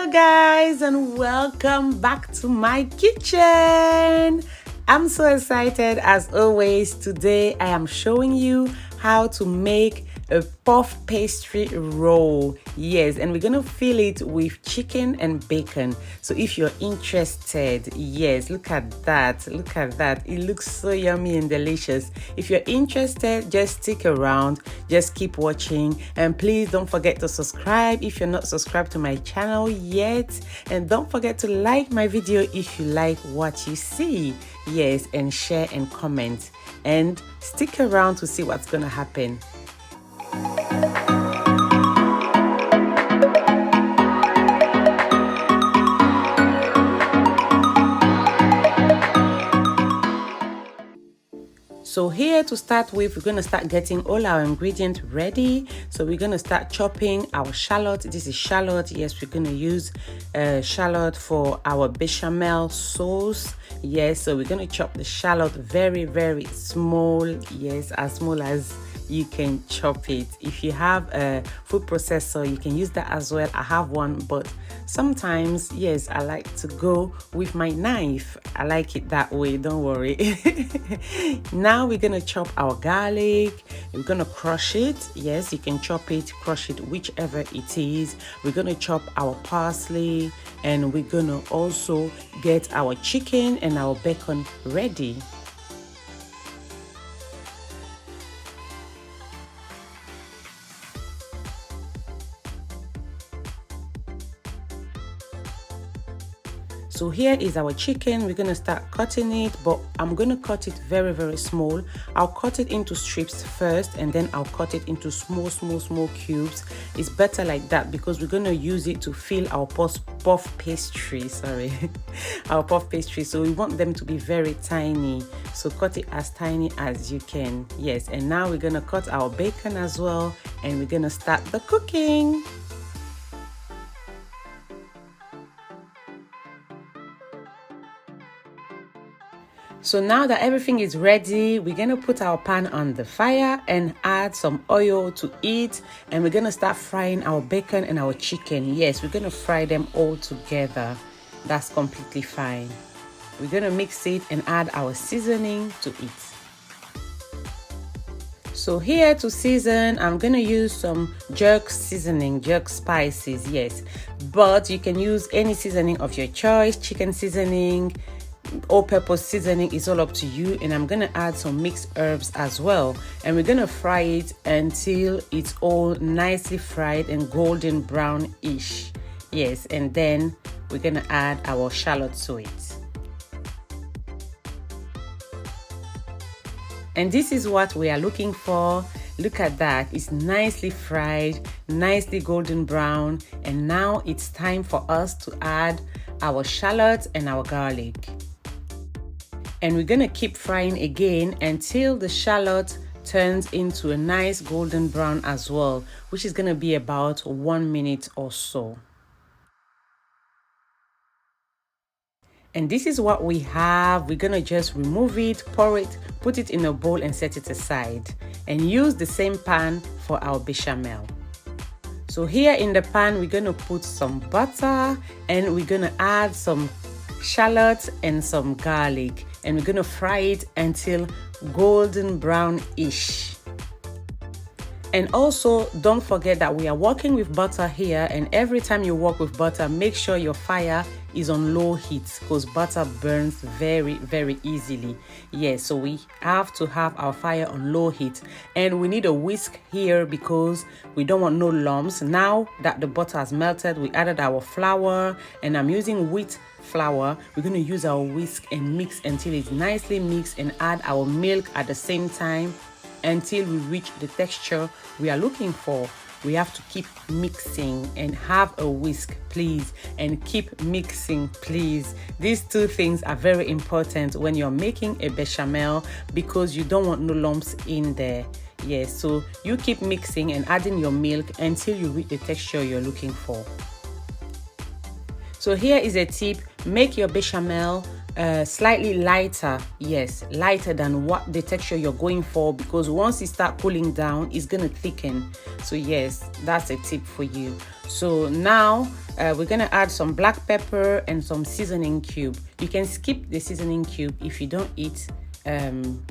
Hello guys, and welcome back to my kitchen. I'm so excited as always. Today I am showing you how to make a puff pastry roll. Yes, and we're gonna fill it with chicken and bacon. So if you're interested, yes, look at that, it looks so yummy and delicious. If you're interested, just stick around, just keep watching, and please don't forget to subscribe if you're not subscribed to my channel yet, and don't forget to like my video if you like what you see. Yes, and share and comment, and stick around to see what's gonna happen. So here to start with, we're going to start getting all our ingredients ready. So we're going to start chopping our shallot. This is shallot. Yes, we're going to use shallot for our bechamel sauce. Yes, so we're going to chop the shallot very, very small. Yes, as small as you can chop it. If you have a food processor, you can use that as well. I have one, but sometimes, yes, I like to go with my knife. I like it that way, don't worry. Now we're gonna chop our garlic. We're gonna crush it. Yes, you can chop it, crush it, whichever it is. We're gonna chop our parsley, and we're gonna also get our chicken and our bacon ready. So here is our chicken. We're gonna start cutting it, but I'm gonna cut it very, very small. I'll cut it into strips first, and then I'll cut it into small cubes. It's better like that because we're gonna use it to fill our puff pastry. Sorry, our puff pastry. So we want them to be very tiny. So cut it as tiny as you can. Yes, and now we're gonna cut our bacon as well, and we're gonna start the cooking. So now that everything is ready, we're gonna put our pan on the fire and add some oil to it, and we're gonna start frying our bacon and our chicken. Yes, we're gonna fry them all together. That's completely fine. We're gonna mix it and add our seasoning to it. So here to season, I'm gonna use some jerk seasoning, jerk spices, yes, but you can use any seasoning of your choice. Chicken seasoning, all-purpose seasoning, is all up to you. And I'm gonna add some mixed herbs as well, and we're gonna fry it until it's all nicely fried and golden brown-ish. Yes, and then we're gonna add our shallot to it. And this is what we are looking for. Look at that, it's nicely fried, nicely golden brown, and now it's time for us to add our shallots and our garlic. And we're gonna keep frying again until the shallot turns into a nice golden brown as well, which is gonna be about 1 minute or so. And this is what we have. We're gonna just remove it, pour it, put it in a bowl and set it aside, and use the same pan for our bechamel. So here in the pan, we're gonna put some butter, and we're gonna add some shallots and some garlic, and we're gonna fry it until golden brown-ish. And also don't forget that we are working with butter here, and every time you work with butter, make sure your fire is on low heat because butter burns very, very easily. Yes, so we have to have our fire on low heat, and we need a whisk here because we don't want no lumps. Now that the butter has melted, we added our flour, and I'm using wheat flour. We're going to use our whisk and mix until it's nicely mixed, and add our milk at the same time until we reach the texture we are looking for. We have to keep mixing and have a whisk, please, and keep mixing, please. These two things are very important when you're making a bechamel because you don't want no lumps in there. Yes, so you keep mixing and adding your milk until you reach the texture you're looking for. So here is a tip: make your bechamel slightly lighter, yes, lighter than what the texture you're going for, because once it start cooling down, it's gonna thicken. So yes, that's a tip for you. So now we're gonna add some black pepper and some seasoning cube. You can skip the seasoning cube if you don't eat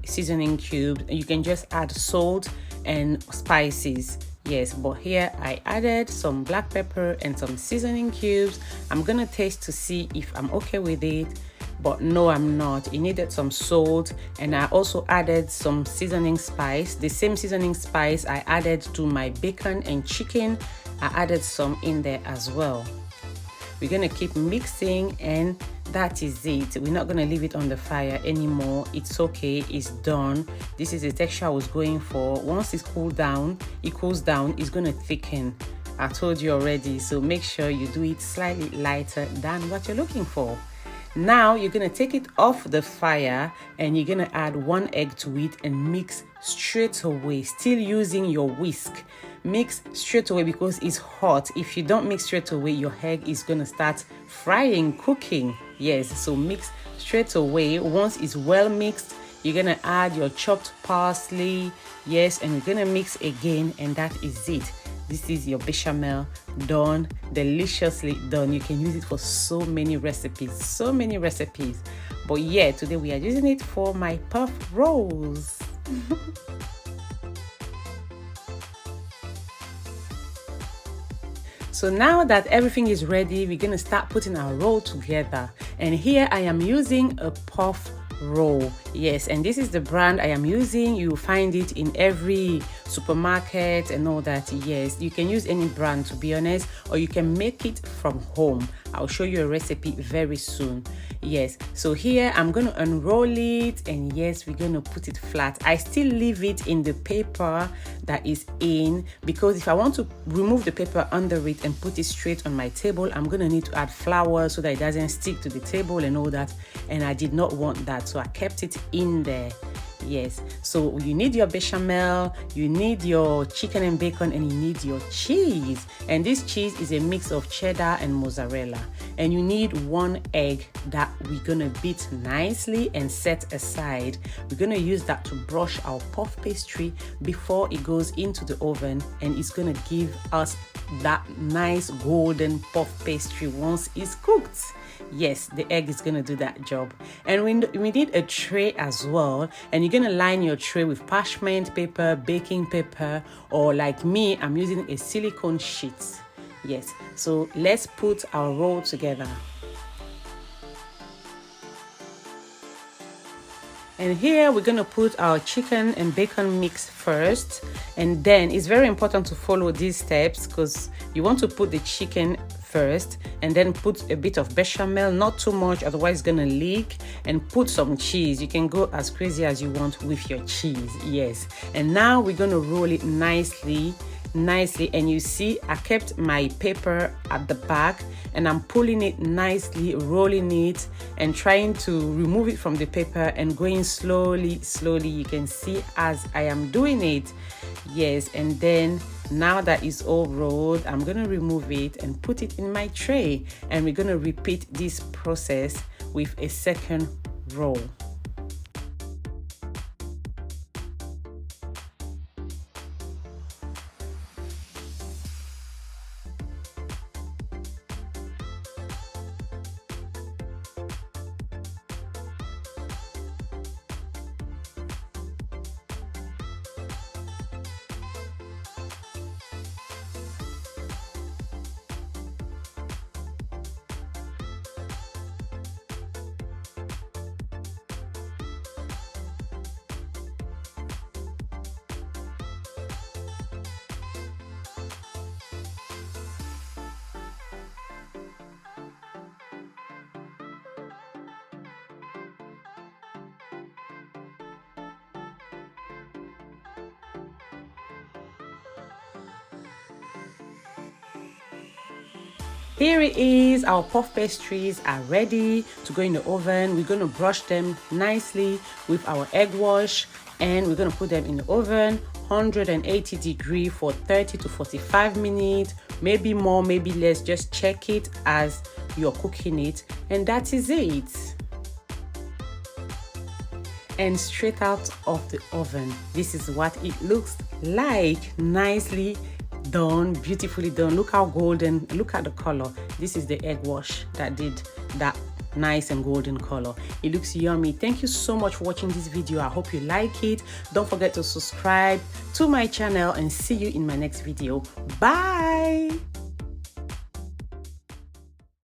seasoning cube. You can just add salt and spices. Yes, but here I added some black pepper and some seasoning cubes. I'm gonna taste to see if I'm okay with it, but no, I'm not. It needed some salt, and I also added some seasoning spice, the same seasoning spice I added to my bacon and chicken. I added some in there as well. We're gonna keep mixing, and that is it. We're not gonna leave it on the fire anymore. It's okay, it's done. This is the texture I was going for. Once it cools down, it's gonna thicken. I told you already, so make sure you do it slightly lighter than what you're looking for. Now you're gonna take it off the fire, and you're gonna add 1 egg to it and mix straight away, still using your whisk. Mix straight away because it's hot. If you don't mix straight away, your egg is gonna start frying, cooking. Yes, so mix straight away. Once it's well mixed, you're gonna add your chopped parsley. Yes, and you're gonna mix again, and that is it. This is your bechamel done, deliciously done. You can use it for so many recipes, But yeah, today we are using it for my puff rolls. So now that everything is ready, we're gonna start putting our roll together. And here I am using a puff roll. Yes, and this is the brand I am using. You will find it in every supermarket and all that. Yes, you can use any brand, to be honest, or you can make it from home. I'll show you a recipe very soon. Yes, so here I'm gonna unroll it, and yes, we're gonna put it flat. I still leave it in the paper that is in, because if I want to remove the paper under it and put it straight on my table, I'm gonna need to add flour so that it doesn't stick to the table and all that, and I did not want that, so I kept it in there. Yes, so you need your bechamel, you need your chicken and bacon, and you need your cheese. And this cheese is a mix of cheddar and mozzarella. And you need 1 egg that we're gonna beat nicely and set aside. We're gonna use that to brush our puff pastry before it goes into the oven, and it's gonna give us that nice golden puff pastry once it's cooked. Yes, the egg is gonna do that job. And we need a tray as well, and you're gonna line your tray with parchment paper, baking paper, or like me, I'm using a silicone sheet. Yes, so let's put our roll together. And here we're gonna put our chicken and bacon mix first, and then it's very important to follow these steps, because you want to put the chicken first and then put a bit of bechamel, not too much, otherwise it's gonna leak, and put some cheese. You can go as crazy as you want with your cheese. Yes, and now we're gonna roll it nicely, and you see I kept my paper at the back, and I'm pulling it nicely, rolling it and trying to remove it from the paper and going slowly. You can see as I am doing it. Yes, and then now that it's all rolled, I'm gonna remove it and put it in my tray, and we're gonna repeat this process with a second roll. Here it is, our puff pastries are ready to go in the oven. We're going to brush them nicely with our egg wash, and we're going to put them in the oven 180 degrees for 30 to 45 minutes, maybe more, maybe less. Just check it as you're cooking it, and that is it. And straight out of the oven, this is what it looks like. Nicely done, beautifully done. Look how golden, look at the color. This is the egg wash that did that nice and golden color. It looks yummy. Thank you so much for watching this video. I hope you like it. Don't forget to subscribe to my channel and see you in my next video. Bye.